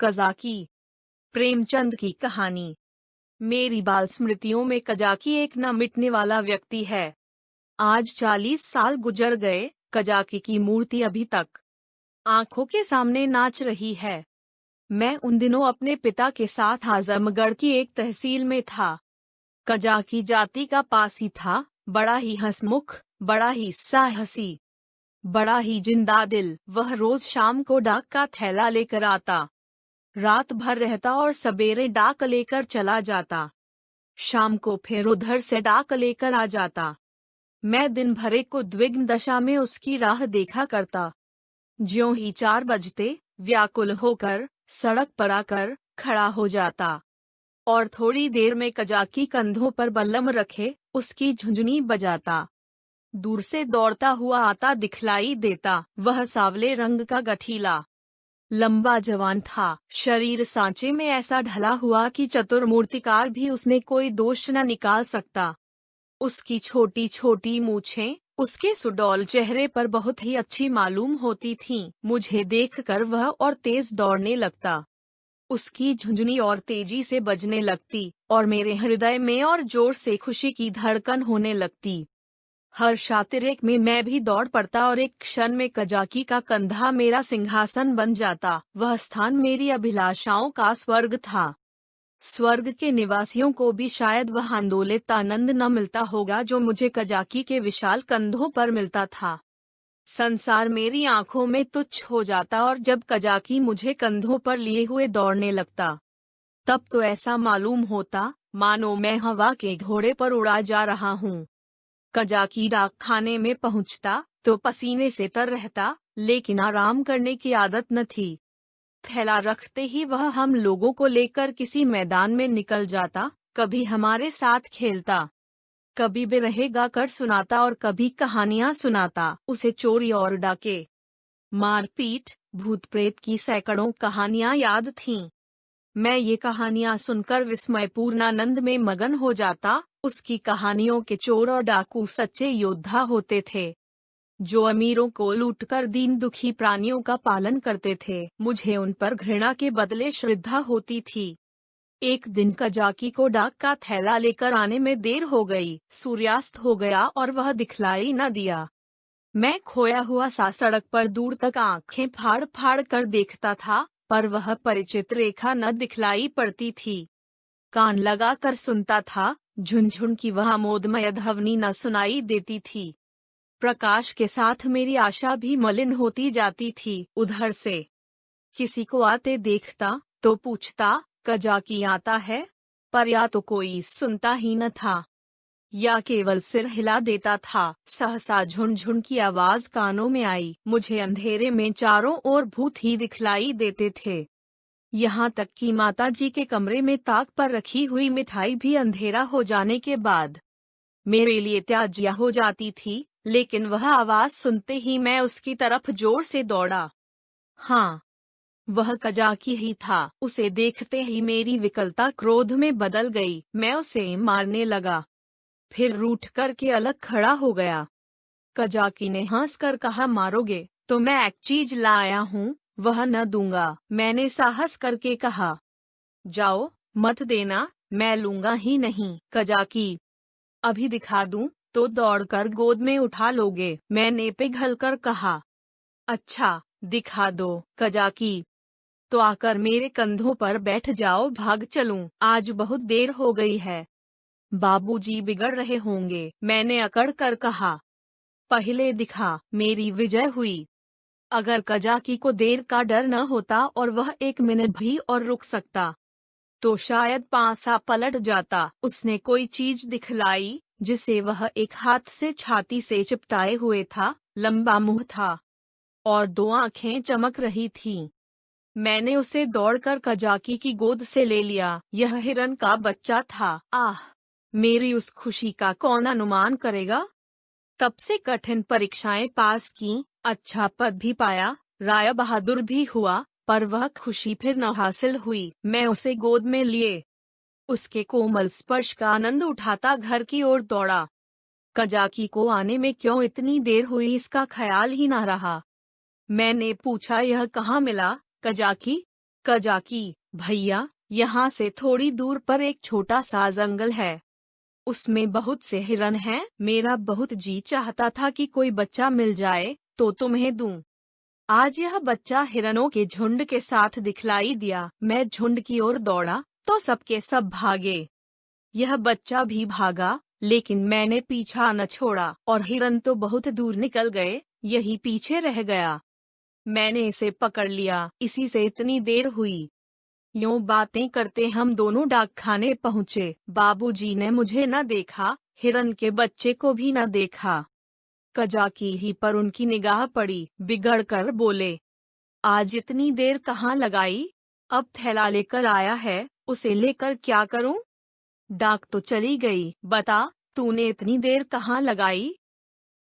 कजाकी। प्रेमचंद की कहानी। मेरी बाल स्मृतियों में कजाकी एक न मिटने वाला व्यक्ति है। आज 40 साल गुजर गए, कजाकी की मूर्ति अभी तक आंखों के सामने नाच रही है। मैं उन दिनों अपने पिता के साथ आजमगढ़ की एक तहसील में था। कजाकी जाति का पासी था, बड़ा ही हंसमुख, बड़ा ही साहसी, बड़ा ही जिंदा दिल। वह रोज शाम को डाक का थैला लेकर आता, रात भर रहता और सवेरे डाक लेकर चला जाता। शाम को फिर उधर से डाक लेकर आ जाता। मैं दिन भर को उद्विग्न दशा में उसकी राह देखा करता। ज्यों ही 4 बजते, व्याकुल होकर सड़क पर आकर खड़ा हो जाता और थोड़ी देर में कजाकी कंधों पर बल्लम रखे उसकी झुंझुनी बजाता। दूर से दौड़ता हुआ आता दिखलाई देता। वह सांवले रंग का गठीला, लंबा जवान था। शरीर सांचे में ऐसा ढला हुआ कि चतुर मूर्तिकार भी उसमें कोई दोष न निकाल सकता। उसकी छोटी छोटी मूछें उसके सुडौल चेहरे पर बहुत ही अच्छी मालूम होती थीं। मुझे देखकर वह और तेज दौड़ने लगता। उसकी झुंझुनी और तेजी से बजने लगती और मेरे हृदय में और जोर से खुशी की धड़कन होने लगती। हर्षातिरेक में मैं भी दौड़ पड़ता और एक क्षण में कजाकी का कंधा मेरा सिंहासन बन जाता। वह स्थान मेरी अभिलाषाओं का स्वर्ग था। स्वर्ग के निवासियों को भी शायद वह आंदोलित आनंद न मिलता होगा जो मुझे कजाकी के विशाल कंधों पर मिलता था। संसार मेरी आंखों में तुच्छ हो जाता और जब कजाकी मुझे कंधों पर लिए हुए दौड़ने लगता, तब तो ऐसा मालूम होता मानो मैं हवा के घोड़े पर उड़ा जा रहा हूँ। कजाकी डाक खाने में पहुँचता तो पसीने से तर रहता, लेकिन आराम करने की आदत न थी। थैला रखते ही वह हम लोगों को लेकर किसी मैदान में निकल जाता। कभी हमारे साथ खेलता, कभी बिरहे गाकर सुनाता और कभी कहानियां सुनाता। उसे चोरी और डाके, मारपीट, भूत प्रेत की सैकड़ों कहानियां याद थीं। मैं ये कहानियां सुनकर विस्मयपूर्ण आनंद में मगन हो जाता। उसकी कहानियों के चोर और डाकू सच्चे योद्धा होते थे, जो अमीरों को लूटकर दीन दुखी प्राणियों का पालन करते थे। मुझे उन पर घृणा के बदले श्रद्धा होती थी। एक दिन कजाकी को डाक का थैला लेकर आने में देर हो गई। सूर्यास्त हो गया और वह दिखलाई न दिया। मैं खोया हुआ सा सड़क पर दूर तक आंखें फाड़ फाड़ कर देखता था, पर वह परिचित रेखा न दिखलाई पड़ती थी। कान लगा कर सुनता था, झुनझुन की वह मोदमय ध्वनि न सुनाई देती थी। प्रकाश के साथ मेरी आशा भी मलिन होती जाती थी। उधर से किसी को आते देखता तो पूछता, कजाकी आता है? पर या तो कोई सुनता ही न था या केवल सिर हिला देता था। सहसा झुनझुन की आवाज कानों में आई। मुझे अंधेरे में चारों ओर भूत ही दिखलाई देते थे। यहाँ तक कि माताजी के कमरे में ताक पर रखी हुई मिठाई भी अंधेरा हो जाने के बाद मेरे लिए त्याज्य हो जाती थी। लेकिन वह आवाज सुनते ही मैं उसकी तरफ जोर से दौड़ा। हाँ, वह कजाकी ही था। उसे देखते ही मेरी विकलता क्रोध में बदल गई। मैं उसे मारने लगा, फिर रूठ करके अलग खड़ा हो गया। कजाकी ने हंसकर कहा, मारोगे तो मैं एक चीज लाया हूँ, वह न दूंगा। मैंने साहस करके कहा, जाओ, मत देना, मैं लूंगा ही नहीं। कजाकी, अभी दिखा दूं तो दौड़कर गोद में उठा लोगे। मैंने पिघल कर कहा, अच्छा, दिखा दो। कजाकी, तो आकर मेरे कंधों पर बैठ जाओ, भाग चलूं। आज बहुत देर हो गई है, बाबूजी बिगड़ रहे होंगे। मैंने अकड़ कर कहा, पहले दिखा। मेरी विजय हुई। अगर कजाकी को देर का डर न होता और वह 1 मिनट भी और रुक सकता, तो शायद पांसा पलट जाता। उसने कोई चीज दिखलाई जिसे वह एक हाथ से छाती से चिपटाए हुए था। लंबा मुंह था और 2 आंखें चमक रही थीं। मैंने उसे दौड़कर कजाकी की गोद से ले लिया। यह हिरन का बच्चा था। आह, मेरी उस खुशी का कौन अनुमान करेगा। तब से कठिन परीक्षाएं पास की, अच्छा पद भी पाया, राय बहादुर भी हुआ, पर वह खुशी फिर न हासिल हुई। मैं उसे गोद में लिए उसके कोमल स्पर्श का आनंद उठाता घर की ओर दौड़ा। कजाकी को आने में क्यों इतनी देर हुई इसका ख्याल ही न रहा। मैंने पूछा, यह कहाँ मिला कजाकी? कजाकी, भैया, यहाँ से थोड़ी दूर पर एक छोटा सा जंगल है। उसमें बहुत से हिरन हैं। मेरा बहुत जी चाहता था कि कोई बच्चा मिल जाए तो तुम्हें दूं। आज यह बच्चा हिरनों के झुंड के साथ दिखलाई दिया। मैं झुंड की ओर दौड़ा तो सबके सब भागे। यह बच्चा भी भागा, लेकिन मैंने पीछा न छोड़ा और हिरन तो बहुत दूर निकल गए, यही पीछे रह गया। मैंने इसे पकड़ लिया, इसी से इतनी देर हुई। यूं बातें करते हम दोनों डाकखाने पहुँचे। बाबूजी ने मुझे न देखा, हिरन के बच्चे को भी न देखा। कजाकी ही पर उनकी निगाह पड़ी, बिगड़ कर बोले, आज इतनी देर कहाँ लगाई? अब थैला लेकर आया है, उसे लेकर क्या करूं? डाक तो चली गई, बता तूने इतनी देर कहाँ लगाई?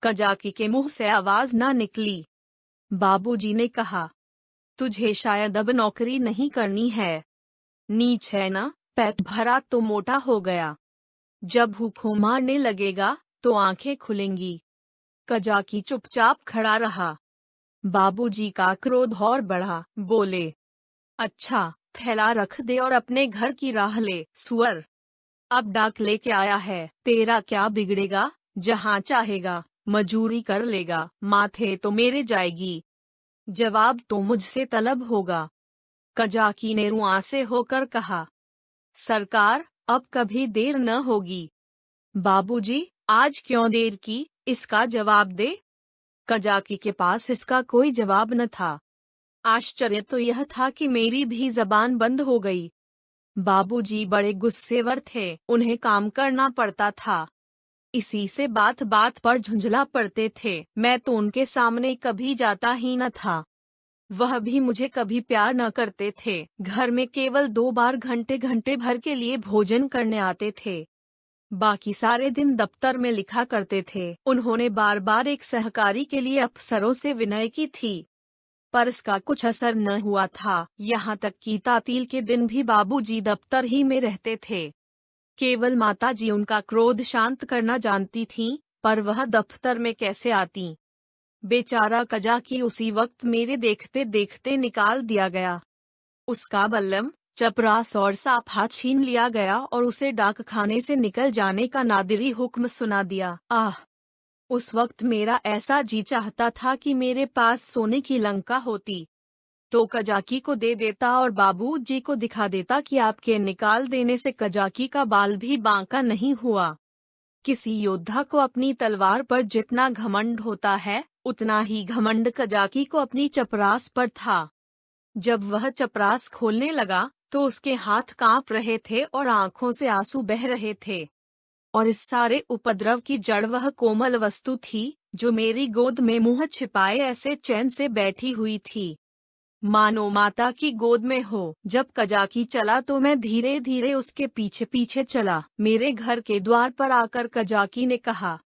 कजाकी के मुंह से आवाज ना निकली। बाबूजी ने कहा, तुझे शायद अब नौकरी नहीं करनी है। नीच है ना, पेट भरा तो मोटा हो गया। जब भूख मारने लगेगा तो आंखें खुलेंगी। कजाकी चुपचाप खड़ा रहा। बाबूजी का क्रोध और बढ़ा, बोले, अच्छा, थैला रख दे और अपने घर की राह ले, सुअर। अब डाक लेके आया है, तेरा क्या बिगड़ेगा? जहाँ चाहेगा मजूरी कर लेगा, माथे तो मेरे जाएगी। जवाब तो मुझसे तलब होगा। कजाकी ने रुआंसे होकर कहा, सरकार, अब कभी देर न होगी। बाबूजी, आज क्यों देर की, इसका जवाब दे। कजाकी के पास इसका कोई जवाब न था। आश्चर्य तो यह था कि मेरी भी जबान बंद हो गई। बाबूजी बड़े गुस्सेवर थे, उन्हें काम करना पड़ता था। इसी से बात बात पर झुंझला पड़ते थे। मैं तो उनके सामने कभी जाता ही न था। वह भी मुझे कभी प्यार न करते थे। घर में केवल 2 बार घंटे घंटे भर के लिए भोजन करने आते थे। बाकी सारे दिन दफ्तर में लिखा करते थे। उन्होंने बार बार एक सहकारी के लिए अफसरों से विनय की थी, पर इसका कुछ असर न हुआ था। यहाँ तक कि तातील के दिन भी बाबूजी दफ्तर ही में रहते थे। केवल माताजी उनका क्रोध शांत करना जानती थीं, पर वह दफ्तर में कैसे आती। बेचारा कजाकी उसी वक्त मेरे देखते देखते निकाल दिया गया। उसका बल्लम, चपरास और साफा छीन लिया गया और उसे डाकखाने से निकल जाने का नादिरी हुक्म सुना दिया। आह! उस वक्त मेरा ऐसा जी चाहता था कि मेरे पास सोने की लंका होती, तो कजाकी को दे देता और बाबूजी को दिखा देता कि आपके निकाल देने से कजाकी का बाल भी बांका नहीं हुआ। किसी योद्धा को अपनी तलवार पर जितना घमंड होता है, उतना ही घमंड कजाकी को अपनी चपरास पर था। जब वह चपरास खोलने लगा तो उसके हाथ कांप रहे थे और आंखों से आंसू बह रहे थे। और इस सारे उपद्रव की जड़ वह कोमल वस्तु थी जो मेरी गोद में मुंह छिपाए ऐसे चैन से बैठी हुई थी, मानो माता की गोद में हो। जब कजाकी चला तो मैं धीरे धीरे उसके पीछे पीछे चला। मेरे घर के द्वार पर आकर कजाकी ने कहा,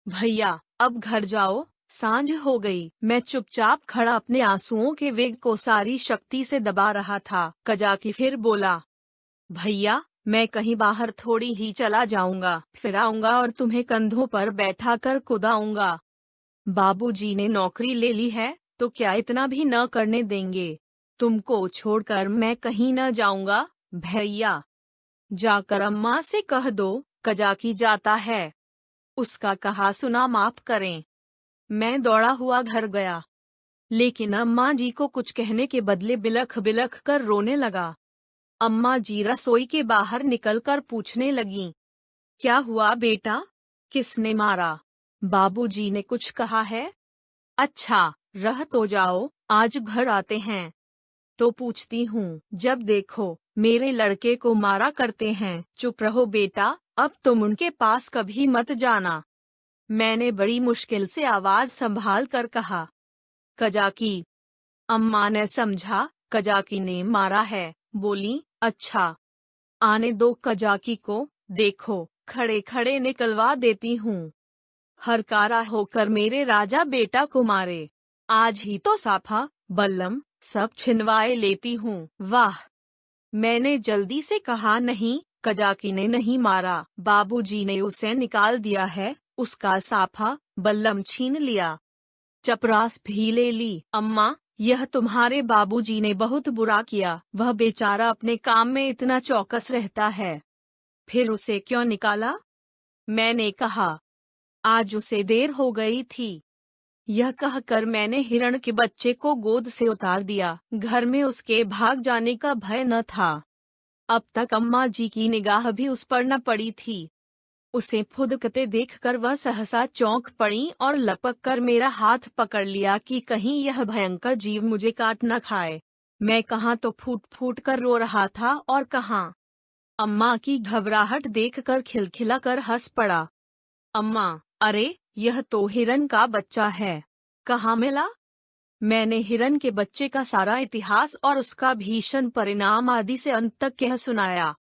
भैया, अब घर जाओ, सांझ हो गई। मैं चुपचाप खड़ा अपने आंसुओं के वेग को सारी शक्ति से दबा रहा था। कजाकी फिर बोला, भैया, मैं कहीं बाहर थोड़ी ही चला जाऊंगा, फिर आऊंगा और तुम्हें कंधों पर बैठा कर कुदाऊंगा। बाबूजी ने नौकरी ले ली है तो क्या इतना भी न करने देंगे? तुमको छोड़कर मैं कहीं न जाऊंगा, भैया। जाकर अम्मा से कह दो, कजाकी जाता है। उसका कहा सुना माफ करें। मैं दौड़ा हुआ घर गया, लेकिन अम्मा जी को कुछ कहने के बदले बिलख बिलख कर रोने लगा। अम्मा जी रसोई के बाहर निकलकर पूछने लगीं, क्या हुआ बेटा? किसने मारा? बाबूजी ने कुछ कहा है? अच्छा, रह तो जाओ, आज घर आते हैं तो पूछती हूँ, जब देखो मेरे लड़के को मारा करते हैं। चुप रहो बेटा, अब तुम उनके पास कभी मत जाना। मैंने बड़ी मुश्किल से आवाज संभाल कर कहा, कजाकी। अम्मा ने समझा कजाकी ने मारा है, बोली, अच्छा, आने दो कजाकी को, देखो खड़े खड़े निकलवा देती हूँ। हरकारा होकर मेरे राजा बेटा को मारे। आज ही तो साफा, बल्लम सब छिनवाए लेती हूँ। वाह! मैंने जल्दी से कहा नहीं, कजाकी ने नहीं मारा, बाबूजी ने उसे निकाल दिया है। उसका साफा, बल्लम छीन लिया, चपरास भी ले ली। अम्मा, यह तुम्हारे बाबूजी ने बहुत बुरा किया, वह बेचारा अपने काम में इतना चौकस रहता है। फिर उसे क्यों निकाला? मैंने कहा, आज उसे देर हो गई थी। यह कहकर मैंने हिरण के बच्चे को गोद से उतार दिया। घर में उसके भाग जाने का भय न था। अब तक अम्मा जी की निगाह भी उस पर न पड़ी थी। उसे फुदकते देखकर वह सहसा चौंक पड़ी और लपक कर मेरा हाथ पकड़ लिया कि कहीं यह भयंकर जीव मुझे काट न खाए। मैं कहाँ तो फूट फूट कर रो रहा था और कहाँ अम्मा की घबराहट देखकर खिलखिला कर हंस पड़ा। अम्मा, अरे यह तो हिरन का बच्चा है। कहाँ मिला? मैंने हिरन के बच्चे का सारा इतिहास और उसका भीषण परिणाम आदि से अंत तक कह सुनाया।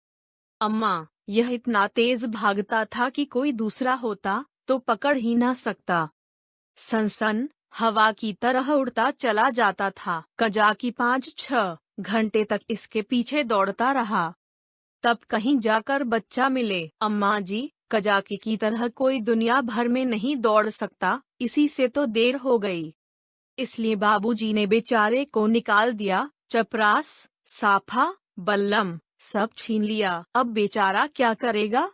अम्मा, यह इतना तेज भागता था कि कोई दूसरा होता तो पकड़ ही ना सकता। सनसन हवा की तरह उड़ता चला जाता था। कजाकी 5-6 घंटे तक इसके पीछे दौड़ता रहा। तब कहीं जाकर बच्चा मिले। अम्मा जी, कजाकी की तरह कोई दुनिया भर में नहीं दौड़ सकता, इसी से तो देर हो गई। इसलिए बाबूजी ने बेचारे को निकाल दिया। चपरास, साफा, बल्लम सब छीन लिया। अब बेचारा क्या करेगा?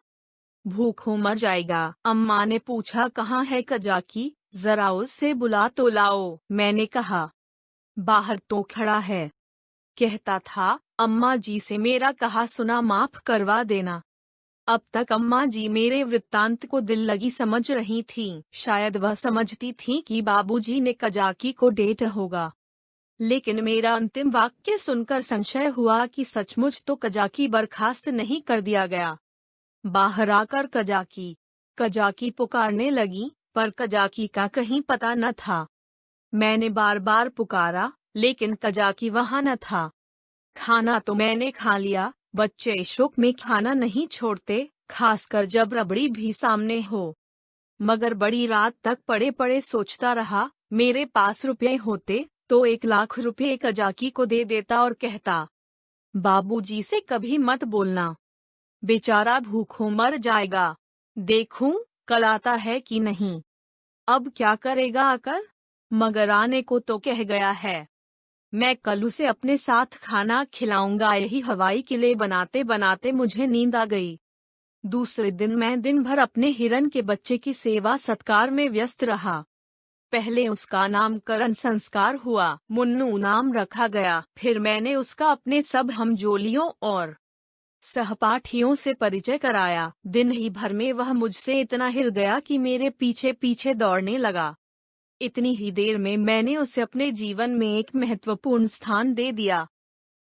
भूखों मर जाएगा। अम्मा ने पूछा, कहाँ है कजाकी? जरा उससे बुला तो लाओ। मैंने कहा, बाहर तो खड़ा है। कहता था, अम्मा जी से मेरा कहा सुना माफ करवा देना। अब तक अम्मा जी मेरे वृत्तांत को दिल लगी समझ रही थीं। शायद वह समझती थीं कि बाबूजी ने कजाकी को डेट होगा। लेकिन मेरा अंतिम वाक्य सुनकर संशय हुआ कि सचमुच तो कजाकी बर्खास्त नहीं कर दिया गया। बाहर आकर कजाकी पुकारने लगी, पर कजाकी का कहीं पता न था। मैंने बार बार पुकारा, लेकिन कजाकी वहां न था। खाना तो मैंने खा लिया, बच्चे शौक में खाना नहीं छोड़ते, खासकर जब रबड़ी भी सामने हो। मगर बड़ी रात तक पड़े पड़े सोचता रहा, मेरे पास रुपए होते तो 1 लाख रुपए कजाकी को दे देता और कहता, बाबूजी से कभी मत बोलना, बेचारा भूखों मर जाएगा। देखूं कल आता है कि नहीं। अब क्या करेगा आकर? मगर आने को तो कह गया है। मैं कल उसे अपने साथ खाना खिलाऊंगा। यही हवाई किले बनाते बनाते मुझे नींद आ गई। दूसरे दिन मैं दिन भर अपने हिरन के बच्चे की सेवा सत्कार में व्यस्त रहा। पहले उसका नामकरण संस्कार हुआ, मुन्नू नाम रखा गया। फिर मैंने उसका अपने सब हमजोलियों और सहपाठियों से परिचय कराया। दिन ही भर में वह मुझसे इतना हिल गया कि मेरे पीछे पीछे दौड़ने लगा। इतनी ही देर में मैंने उसे अपने जीवन में एक महत्वपूर्ण स्थान दे दिया।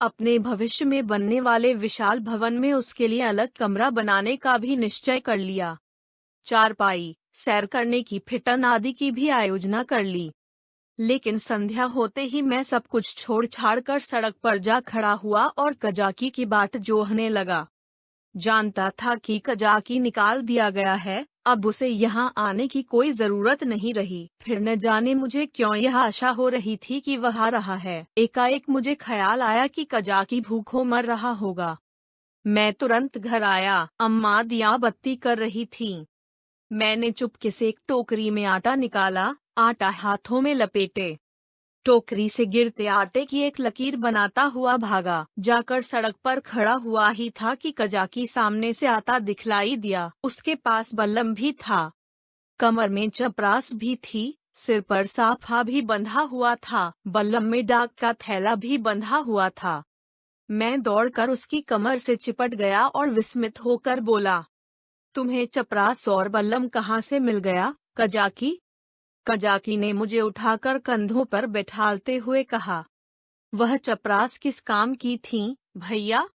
अपने भविष्य में बनने वाले विशाल भवन में उसके लिए अलग कमरा बनाने का भी निश्चय कर लिया। चारपाई, सैर करने की फिटन आदि की भी आयोजना कर ली। लेकिन संध्या होते ही मैं सब कुछ छोड़ छाड़ कर सड़क पर जा खड़ा हुआ और कजाकी की बाट जोहने लगा। जानता था कि कजाकी निकाल दिया गया है, अब उसे यहाँ आने की कोई जरूरत नहीं रही। फिर न जाने मुझे क्यों यह आशा हो रही थी कि वह आ रहा है। एकाएक मुझे ख्याल आया कि कजाकी भूखों मर रहा होगा। मैं तुरंत घर आया। अम्मा दिया बत्ती कर रही थीं। मैंने चुपके से एक टोकरी में आटा निकाला, आटा हाथों में लपेटे टोकरी से गिरते आटे की एक लकीर बनाता हुआ भागा। जाकर सड़क पर खड़ा हुआ ही था कि कजाकी सामने से आता दिखलाई दिया। उसके पास बल्लम भी था, कमर में चपरास भी थी, सिर पर साफा भी बंधा हुआ था, बल्लम में डाक का थैला भी बंधा हुआ था। मैं दौड़कर उसकी कमर से चिपट गया और विस्मित होकर बोला, तुम्हें चपरास और बल्लम कहाँ से मिल गया, कजाकी? कजाकी ने मुझे उठाकर कंधों पर बैठालते हुए कहा, वह चपरास किस काम की थी, भैया?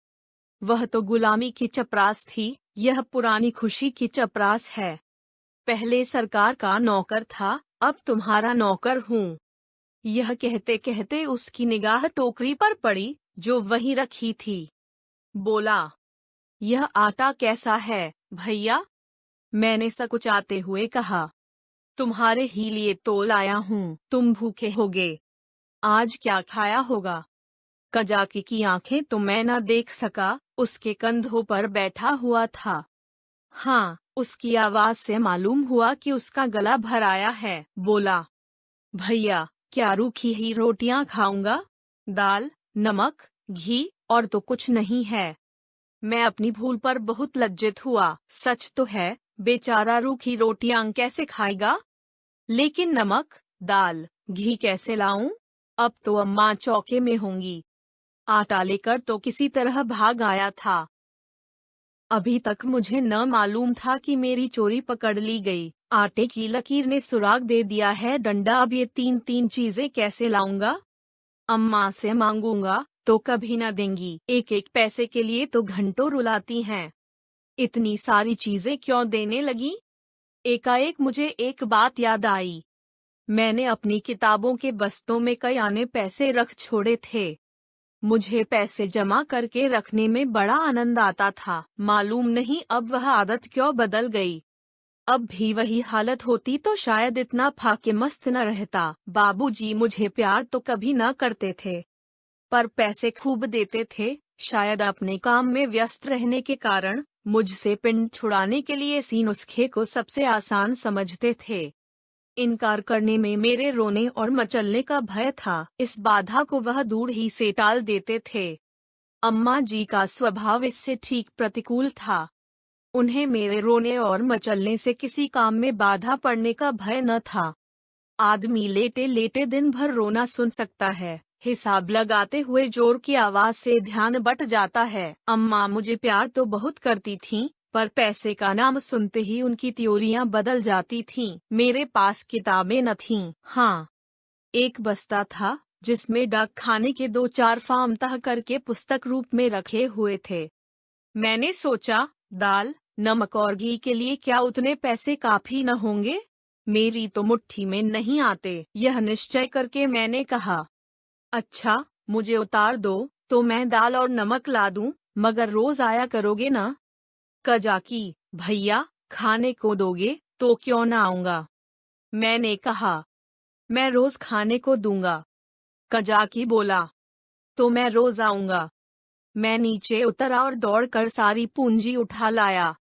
वह तो गुलामी की चपरास थी, यह पुरानी खुशी की चपरास है। पहले सरकार का नौकर था, अब तुम्हारा नौकर हूँ। यह कहते कहते उसकी निगाह टोकरी पर पड़ी, जो वहीं रखी थी। बोला, यह आटा कैसा है, भैया? मैंने सकुचाते हुए कहा, तुम्हारे ही लिए तो लाया हूँ, तुम भूखे होगे, आज क्या खाया होगा? कजाकी की आंखें तो मैं न देख सका, उसके कंधों पर बैठा हुआ था। हाँ, उसकी आवाज से मालूम हुआ कि उसका गला भर आया है। बोला, भैया, क्या रूखी ही रोटियां खाऊंगा? दाल, नमक, घी और तो कुछ नहीं है। मैं अपनी भूल पर बहुत लज्जित हुआ। सच तो है, बेचारा रूखी रोटियां कैसे खाएगा? लेकिन नमक, दाल, घी कैसे लाऊं? अब तो अम्मा चौके में होंगी। आटा लेकर तो किसी तरह भाग आया था। अभी तक मुझे न मालूम था कि मेरी चोरी पकड़ ली गई। आटे की लकीर ने सुराग दे दिया है डंडा। अब ये तीन तीन चीजें कैसे लाऊंगा? अम्मा से मांगूंगा तो कभी न देंगी। एक एक पैसे के लिए तो घंटों रुलाती हैं। इतनी सारी चीजें क्यों देने लगी? एकाएक मुझे एक बात याद आई। मैंने अपनी किताबों के बस्तों में कई आने पैसे रख छोड़े थे। मुझे पैसे जमा करके रखने में बड़ा आनंद आता था। मालूम नहीं अब वह आदत क्यों बदल गई। अब भी वही हालत होती तो शायद इतना फाके मस्त न रहता। बाबूजी मुझे प्यार तो कभी न करते थे, पर पैसे खूब देते थे। शायद अपने काम में व्यस्त रहने के कारण मुझसे पिंड छुड़ाने के लिए इसी नुस्खे को सबसे आसान समझते थे। इनकार करने में मेरे रोने और मचलने का भय था। इस बाधा को वह दूर ही से टाल देते थे। अम्मा जी का स्वभाव इससे ठीक प्रतिकूल था। उन्हें मेरे रोने और मचलने से किसी काम में बाधा पड़ने का भय न था। आदमी लेटे लेटे दिन भर रोना सुन सकता है, हिसाब लगाते हुए जोर की आवाज से ध्यान बट जाता है। अम्मा मुझे प्यार तो बहुत करती थीं, पर पैसे का नाम सुनते ही उनकी त्योरियां बदल जाती थीं। मेरे पास किताबें न थीं। हाँ, एक बस्ता था जिसमें डाक खाने के 2-4 फार्म तह करके पुस्तक रूप में रखे हुए थे। मैंने सोचा, दाल, नमक और घी के लिए क्या उतने पैसे काफी न होंगे? मेरी तो मुट्ठी में नहीं आते। यह निश्चय करके मैंने कहा, अच्छा, मुझे उतार दो तो मैं दाल और नमक ला दूं, मगर रोज आया करोगे ना? कजाकी, भैया, खाने को दोगे तो क्यों ना आऊंगा? मैंने कहा, मैं रोज खाने को दूंगा। कजाकी बोला, तो मैं रोज आऊंगा। मैं नीचे उतरा और दौड़कर सारी पूंजी उठा लाया।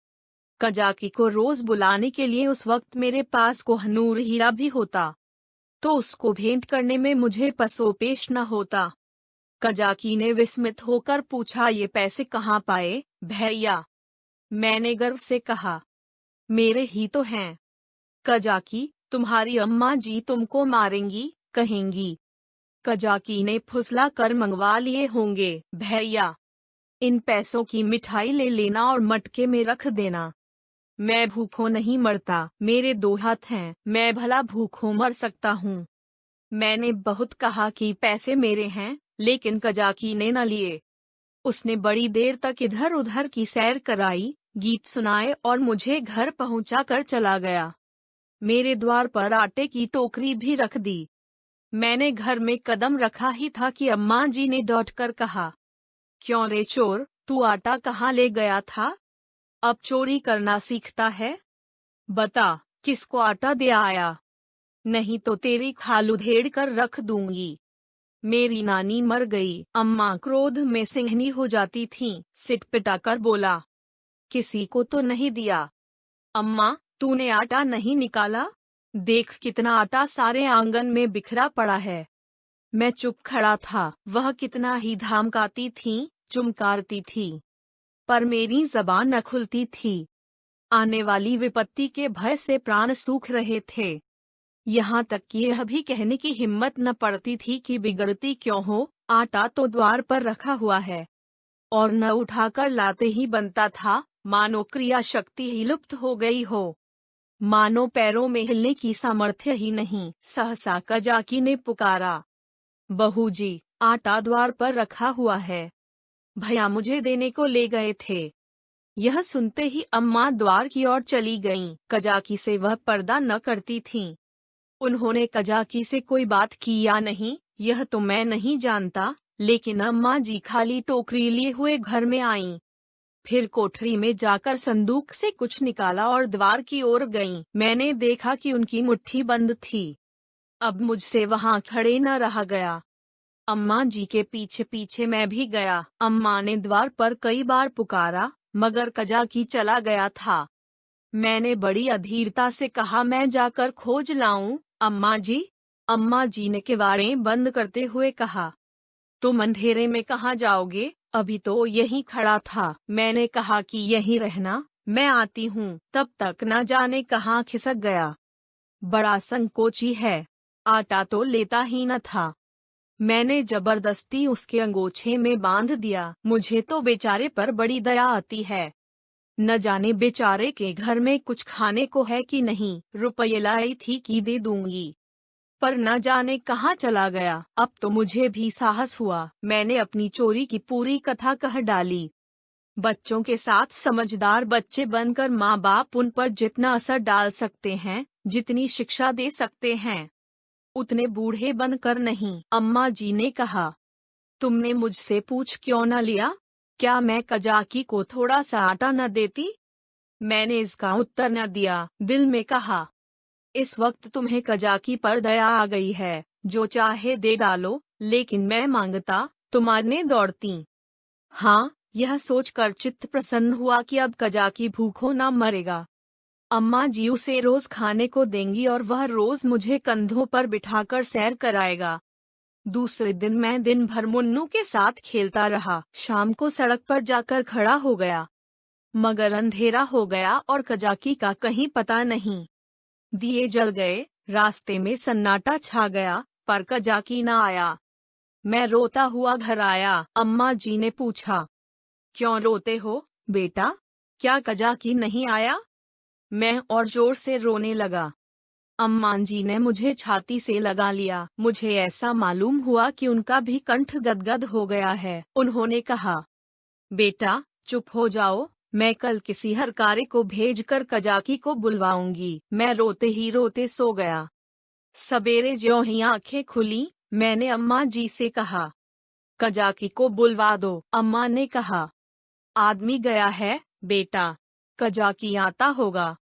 कजाकी को रोज बुलाने के लिए उस वक्त मेरे पास कोहनूर हीरा भी होता, तो उसको भेंट करने में मुझे पसोपेश न होता। कजाकी ने विस्मित होकर पूछा, ये पैसे कहाँ पाए, भैया? मैंने गर्व से कहा, मेरे ही तो हैं। कजाकी, तुम्हारी अम्मा जी तुमको मारेंगी, कहेंगी। कजाकी ने फुसला कर मंगवा लिए होंगे। भैया, इन पैसों की मिठाई ले लेना और मटके में रख देना। मैं भूखों नहीं मरता, मेरे 2 हाथ हैं, मैं भला भूखों मर सकता हूँ। मैंने बहुत कहा कि पैसे मेरे हैं, लेकिन कजाकी ने न लिए। उसने बड़ी देर तक इधर उधर की सैर कराई, गीत सुनाए और मुझे घर पहुंचा कर चला गया। मेरे द्वार पर आटे की टोकरी भी रख दी। मैंने घर में कदम रखा ही था कि अम्मा जी ने डॉट कर कहा, क्यों रे चोर, तू आटा कहाँ ले गया था? अब चोरी करना सीखता है? बता, किसको आटा दे आया? नहीं तो तेरी खाल उधेड़ कर रख दूंगी। मेरी नानी मर गई। अम्मा क्रोध में सिंहनी हो जाती थीं। सिटपिटा कर बोला, किसी को तो नहीं दिया? अम्मा, तूने आटा नहीं निकाला? देख कितना आटा सारे आंगन में बिखरा पड़ा है। मैं चुप खड़ा था। वह कितना ही धमकाती थीं, चुमकारती थी, पर मेरी जबान न खुलती थी। आने वाली विपत्ति के भय से प्राण सूख रहे थे। यहाँ तक कि यह भी कहने की हिम्मत न पड़ती थी कि बिगड़ती क्यों हो, आटा तो द्वार पर रखा हुआ है, और न उठाकर लाते ही बनता था, मानो क्रिया शक्ति ही लुप्त हो गई हो, मानो पैरों में हिलने की सामर्थ्य ही नहीं। सहसा कजाकी ने पुकारा, बहू जी, आटा द्वार पर रखा हुआ है, भैया मुझे देने को ले गए थे। यह सुनते ही अम्मा द्वार की ओर चली गईं। कजाकी से वह पर्दा न करती थीं। उन्होंने कजाकी से कोई बात की या नहीं, यह तो मैं नहीं जानता, लेकिन अम्मा जी खाली टोकरी लिए हुए घर में आईं। फिर कोठरी में जाकर संदूक से कुछ निकाला और द्वार की ओर गईं। मैंने देखा कि उनकी मुट्ठी बंद थी। अब मुझसे वहां खड़े न रहा गया। अम्मा जी के पीछे पीछे मैं भी गया। अम्मा ने द्वार पर कई बार पुकारा, मगर कजाकी चला गया था। मैंने बड़ी अधीरता से कहा, मैं जाकर खोज लाऊं, अम्मा जी? अम्मा जी ने किवाड़ें बंद करते हुए कहा, तुम अंधेरे में कहाँ जाओगे, अभी तो यहीं खड़ा था। मैंने कहा कि यहीं रहना, मैं आती हूँ। तब तक न जाने कहाँ खिसक गया। बड़ा संकोची है, आटा तो लेता ही न था। मैंने जबरदस्ती उसके अंगोछे में बांध दिया। मुझे तो बेचारे पर बड़ी दया आती है। न जाने बेचारे के घर में कुछ खाने को है कि नहीं। रुपये लाई थी कि दे दूंगी, पर न जाने कहाँ चला गया। अब तो मुझे भी साहस हुआ। मैंने अपनी चोरी की पूरी कथा कह डाली। बच्चों के साथ समझदार बच्चे बनकर माँ बाप उन पर जितना असर डाल सकते हैं, जितनी शिक्षा दे सकते हैं, उतने बूढ़े बनकर नहीं। अम्मा जी ने कहा, तुमने मुझसे पूछ क्यों न लिया? क्या मैं कजाकी को थोड़ा सा आटा न देती? मैंने इसका उत्तर न दिया। दिल में कहा, इस वक्त तुम्हें कजाकी पर दया आ गई है, जो चाहे दे डालो, लेकिन मैं मांगता तो मारने दौड़ती। हाँ, यह सोचकर चित्त प्रसन्न हुआ कि अब कजाकी भूखों न मरेगा। अम्मा जी उसे रोज खाने को देंगी और वह रोज मुझे कंधों पर बिठाकर सैर कराएगा। दूसरे दिन मैं दिन भर मुन्नू के साथ खेलता रहा। शाम को सड़क पर जाकर खड़ा हो गया, मगर अंधेरा हो गया और कजाकी का कहीं पता नहीं। दिए जल गए, रास्ते में सन्नाटा छा गया, पर कजाकी न आया। मैं रोता हुआ घर आया। अम्मा जी ने पूछा, क्यों रोते हो बेटा, क्या कजाकी नहीं आया? मैं और जोर से रोने लगा। अम्मा जी ने मुझे छाती से लगा लिया। मुझे ऐसा मालूम हुआ कि उनका भी कंठ गदगद हो गया है। उन्होंने कहा, बेटा चुप हो जाओ, मैं कल किसी हरकारे को भेजकर कजाकी को बुलवाऊंगी। मैं रोते ही रोते सो गया। सवेरे ज्यों ही आंखें खुली, मैंने अम्मा जी से कहा, कजाकी को बुलवा दो। अम्मा ने कहा, आदमी गया है बेटा, कजाकी आता होगा।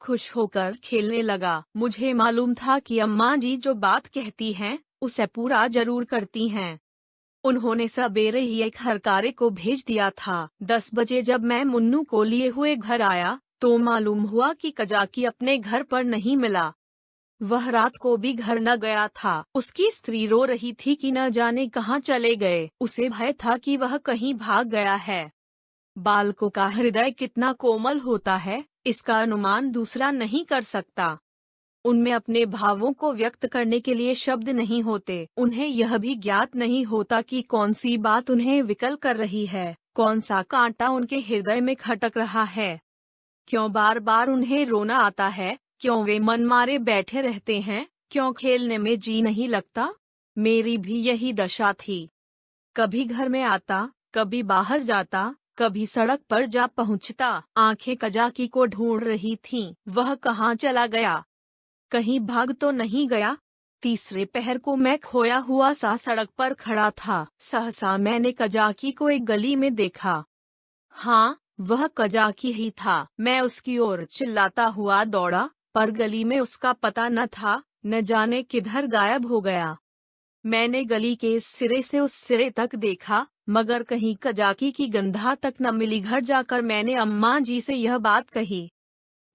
खुश होकर खेलने लगा। मुझे मालूम था कि अम्मा जी जो बात कहती हैं, उसे पूरा जरूर करती हैं। उन्होंने सवेरे ही एक हरकारे को भेज दिया था। 10 बजे जब मैं मुन्नू को लिए हुए घर आया, तो मालूम हुआ कि कजाकी अपने घर पर नहीं मिला। वह रात को भी घर न गया था। उसकी स्त्री रो रही थी कि न जाने कहाँ चले गए। उसे भय था कि वह कहीं भाग गया है। बालकों का हृदय कितना कोमल होता है, इसका अनुमान दूसरा नहीं कर सकता। उनमें अपने भावों को व्यक्त करने के लिए शब्द नहीं होते। उन्हें यह भी ज्ञात नहीं होता कि कौन सी बात उन्हें विकल कर रही है, कौन सा कांटा उनके हृदय में खटक रहा है, क्यों बार बार उन्हें रोना आता है, क्यों वे मन मारे बैठे रहते हैं, क्यों खेलने में जी नहीं लगता। मेरी भी यही दशा थी। कभी घर में आता, कभी बाहर जाता, कभी सड़क पर जा पहुंचता। आंखें कजाकी को ढूंढ रही थीं। वह कहाँ चला गया? कहीं भाग तो नहीं गया? तीसरे पहर को मैं खोया हुआ सा सड़क पर खड़ा था। सहसा मैंने कजाकी को एक गली में देखा। हाँ, वह कजाकी ही था। मैं उसकी ओर चिल्लाता हुआ दौड़ा, पर गली में उसका पता न था। न जाने किधर गायब हो गया। मैंने गली के इस सिरे से उस सिरे तक देखा, मगर कहीं कजाकी की गंधा तक न मिली। घर जाकर मैंने अम्मा जी से यह बात कही।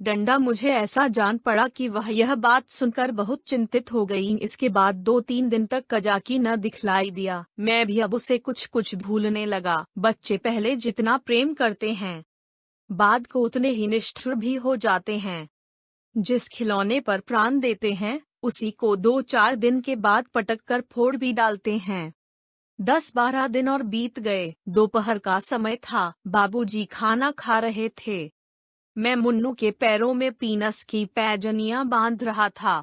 डंडा मुझे ऐसा जान पड़ा कि वह यह बात सुनकर बहुत चिंतित हो गई। इसके बाद 2-3 दिन तक कजाकी न दिखलाई दिया। मैं भी अब उसे कुछ कुछ भूलने लगा। बच्चे पहले जितना प्रेम करते हैं, बाद को उतने ही निष्ठुर भी हो जाते हैं। जिस खिलौने पर प्राण देते हैं, उसी को 2-4 दिन के बाद पटक कर फोड़ भी डालते हैं। 10-12 दिन और बीत गए। दोपहर का समय था। बाबूजी खाना खा रहे थे। मैं मुन्नू के पैरों में पीनस की पैजनियां बांध रहा था।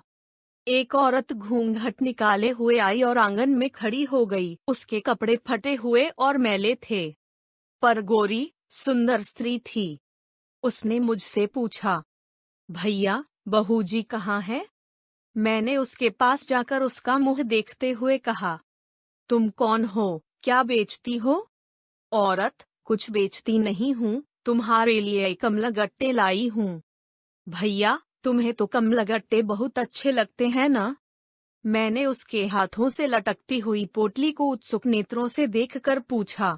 एक औरत घूंघट निकाले हुए आई और आंगन में खड़ी हो गई। उसके कपड़े फटे हुए और मैले थे, पर गोरी सुंदर स्त्री थी। उसने मुझसे पूछा, भैया बहू जी कहाँ है? मैंने उसके पास जाकर उसका मुंह देखते हुए कहा, तुम कौन हो, क्या बेचती हो? औरत, कुछ बेचती नहीं हूँ, तुम्हारे लिए कमलगट्टे लाई हूँ। भैया, तुम्हें तो कमलगट्टे बहुत अच्छे लगते हैं ना? मैंने उसके हाथों से लटकती हुई पोटली को उत्सुक नेत्रों से देखकर पूछा,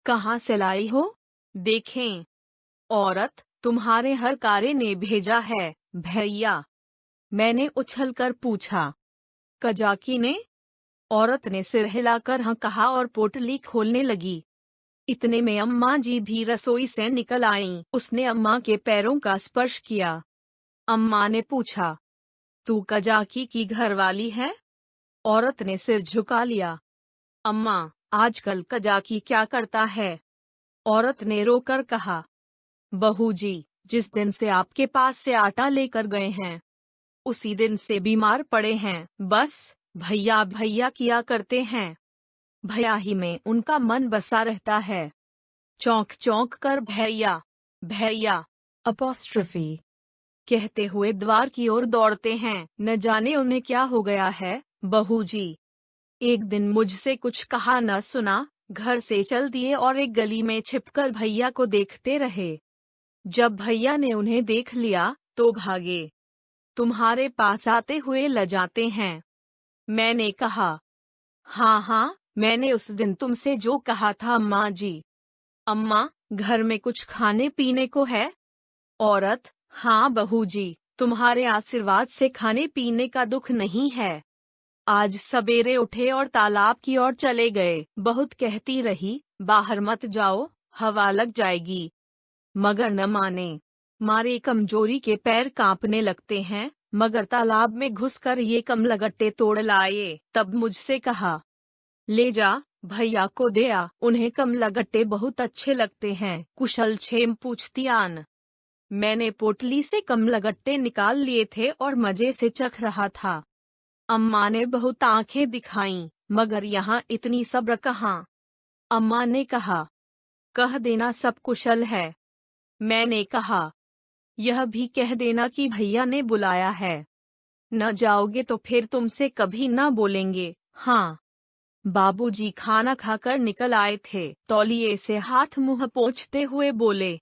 कहाँ से लाई हो? देखें। औरत, तुम्हारे हरकारे ने भेजा है भैया। मैंने उछलकर पूछा, कजाकी ने? औरत ने सिर हिलाकर हाँ कहा और पोटली खोलने लगी। इतने में अम्मा जी भी रसोई से निकल आईं। उसने अम्मा के पैरों का स्पर्श किया। अम्मा ने पूछा, तू कजाकी की घरवाली है? औरत ने सिर झुका लिया। अम्मा, आजकल कजाकी क्या करता है? औरत ने रोकर कहा, बहू जी, जिस दिन से आपके पास से आटा लेकर गए हैं उसी दिन से बीमार पड़े हैं। बस भैया भैया किया करते हैं। भैया ही में उनका मन बसा रहता है। चौंक चौंक कर भैया भैया अपोस्ट्रोफी कहते हुए द्वार की ओर दौड़ते हैं। न जाने उन्हें क्या हो गया है। बहू जी एक दिन मुझसे कुछ कहा न सुना, घर से चल दिए और एक गली में छिपकर भैया को देखते रहे। जब भैया ने उन्हें देख लिया तो भागे। तुम्हारे पास आते हुए लजाते हैं। मैंने कहा, हाँ हाँ, मैंने उस दिन तुमसे जो कहा था अम्मा जी। अम्मा, घर में कुछ खाने पीने को है? औरत, हाँ बहू जी, तुम्हारे आशीर्वाद से खाने पीने का दुख नहीं है। आज सवेरे उठे और तालाब की ओर चले गए। बहुत कहती रही, बाहर मत जाओ, हवा लग जाएगी, मगर न माने। मारे कमजोरी के पैर कांपने लगते हैं, मगर तालाब में घुसकर ये कमलगट्टे तोड़ लाए। तब मुझसे कहा, ले जा, भैया को दे आ, उन्हें कमलगट्टे बहुत अच्छे लगते हैं। कुशल क्षेम पूछती आन। मैंने पोटली से कमलगट्टे निकाल लिए थे और मजे से चख रहा था। अम्मा ने बहुत आंखें दिखाईं, मगर यहाँ इतनी सब्र कहाँ। अम्मा ने कहा, कह देना सब कुशल है। मैंने कहा, यह भी कह देना कि भैया ने बुलाया है। न जाओगे तो फिर तुमसे कभी न बोलेंगे। हाँ। बाबूजी खाना खाकर निकल आए थे। तौलिए से हाथ मुंह पोंछते हुए बोले,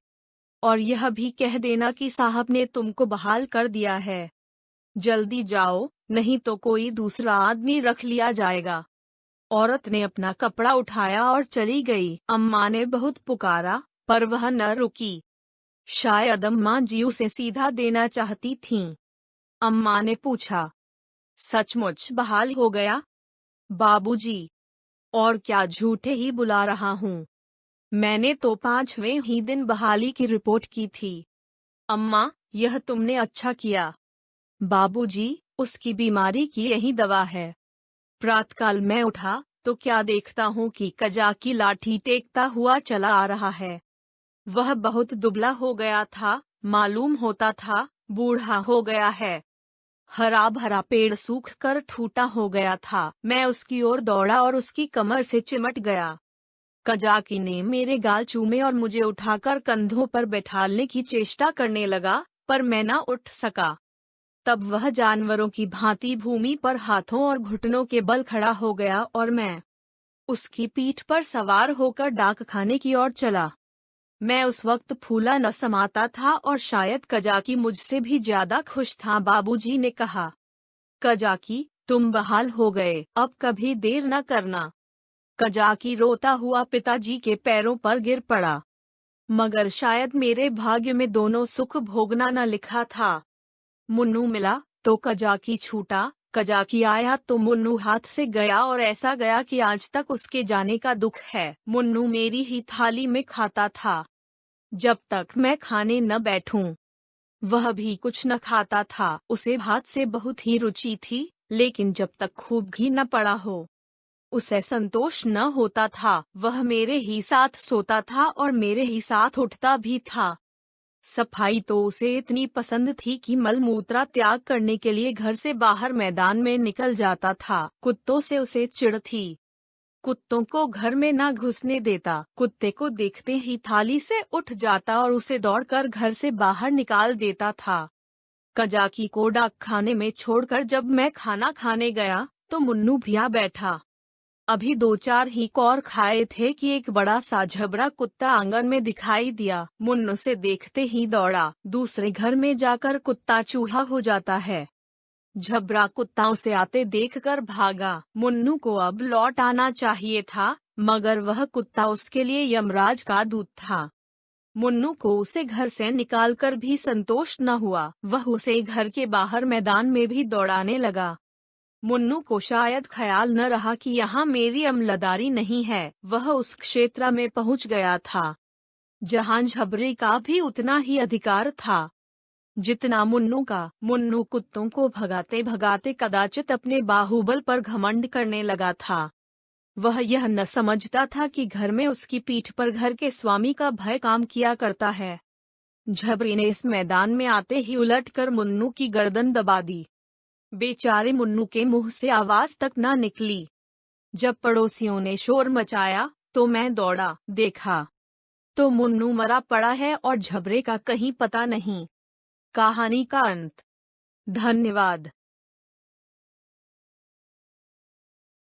और यह भी कह देना कि साहब ने तुमको बहाल कर दिया है। जल्दी जाओ, नहीं तो कोई दूसरा आदमी रख लिया जाएगा। औरत ने अपना कपड़ा उठाया और चली गई। अम्मा ने बहुत पुकारा, पर वह न रुकी। शायद अम्मा जी उसे सीधा देना चाहती थीं। अम्मा ने पूछा, सचमुच बहाल हो गया? बाबूजी, और क्या झूठे ही बुला रहा हूँ। मैंने तो 5वें ही दिन बहाली की रिपोर्ट की थी। अम्मा, यह तुमने अच्छा किया। बाबूजी, उसकी बीमारी की यही दवा है। प्रातःकाल मैं उठा तो क्या देखता हूँ कि कजाकी लाठी टेकता हुआ चला आ रहा है। वह बहुत दुबला हो गया था, मालूम होता था बूढ़ा हो गया है। हरा भरा पेड़ सूख कर ठूटा हो गया था। मैं उसकी ओर दौड़ा और उसकी कमर से चिमट गया। कजाकी ने मेरे गाल चूमे और मुझे उठाकर कंधों पर बैठाने की चेष्टा करने लगा, पर मैं न उठ सका। तब वह जानवरों की भांति भूमि पर हाथों और घुटनों के बल खड़ा हो गया और मैं उसकी पीठ पर सवार होकर डाक खाने की ओर चला। मैं उस वक्त फूला न समाता था और शायद कजाकी मुझसे भी ज्यादा खुश था। बाबूजी ने कहा, कजाकी, तुम बहाल हो गए, अब कभी देर न करना। कजाकी रोता हुआ पिताजी के पैरों पर गिर पड़ा। मगर शायद मेरे भाग्य में दोनों सुख भोगना न लिखा था। मुन्नू मिला तो कजाकी छूटा, कजाकी आया तो मुन्नू हाथ से गया, और ऐसा गया कि आज तक उसके जाने का दुख है। मुन्नू मेरी ही थाली में खाता था। जब तक मैं खाने न बैठूं, वह भी कुछ न खाता था। उसे भात से बहुत ही रुचि थी, लेकिन जब तक खूब घी न पड़ा हो, उसे संतोष न होता था। वह मेरे ही साथ सोता था और मेरे ही साथ उठता भी था। सफाई तो उसे इतनी पसंद थी कि मलमूत्रा त्याग करने के लिए घर से बाहर मैदान में निकल जाता था। कुत्तों से उसे चिढ़ थी। कुत्तों को घर में ना घुसने देता। कुत्ते को देखते ही थाली से उठ जाता और उसे दौड़कर घर से बाहर निकाल देता था। कजाकी को डाक खाने में छोड़कर जब मैं खाना खाने गया तो मुन्नू भी आ बैठा। अभी 2-4 ही कौर खाए थे कि एक बड़ा सा झबरा कुत्ता आंगन में दिखाई दिया। मुन्नू से देखते ही दौड़ा। दूसरे घर में जाकर कुत्ता चूहा हो जाता है। झबरा कुत्ता उसे आते देखकर भागा। मुन्नू को अब लौट आना चाहिए था, मगर वह कुत्ता उसके लिए यमराज का दूत था। मुन्नू को उसे घर से निकालकर भी संतोष न हुआ। वह उसे घर के बाहर मैदान में भी दौड़ाने लगा। मुन्नू को शायद ख्याल न रहा कि यहाँ मेरी अमलदारी नहीं है। वह उस क्षेत्र में पहुँच गया था जहाँ झबरी का भी उतना ही अधिकार था जितना मुन्नू का। मुन्नू कुत्तों को भगाते भगाते कदाचित अपने बाहुबल पर घमंड करने लगा था। वह यह न समझता था कि घर में उसकी पीठ पर घर के स्वामी का भय काम किया करता है। झबरी ने इस मैदान में आते ही उलटकर मुन्नू की गर्दन दबा दी। बेचारे मुन्नू के मुंह से आवाज तक न निकली। जब पड़ोसियों ने शोर मचाया तो मैं दौड़ा, देखा तो मुन्नू मरा पड़ा है और झबरे का कहीं पता नहीं। कहानी का अंत। धन्यवाद।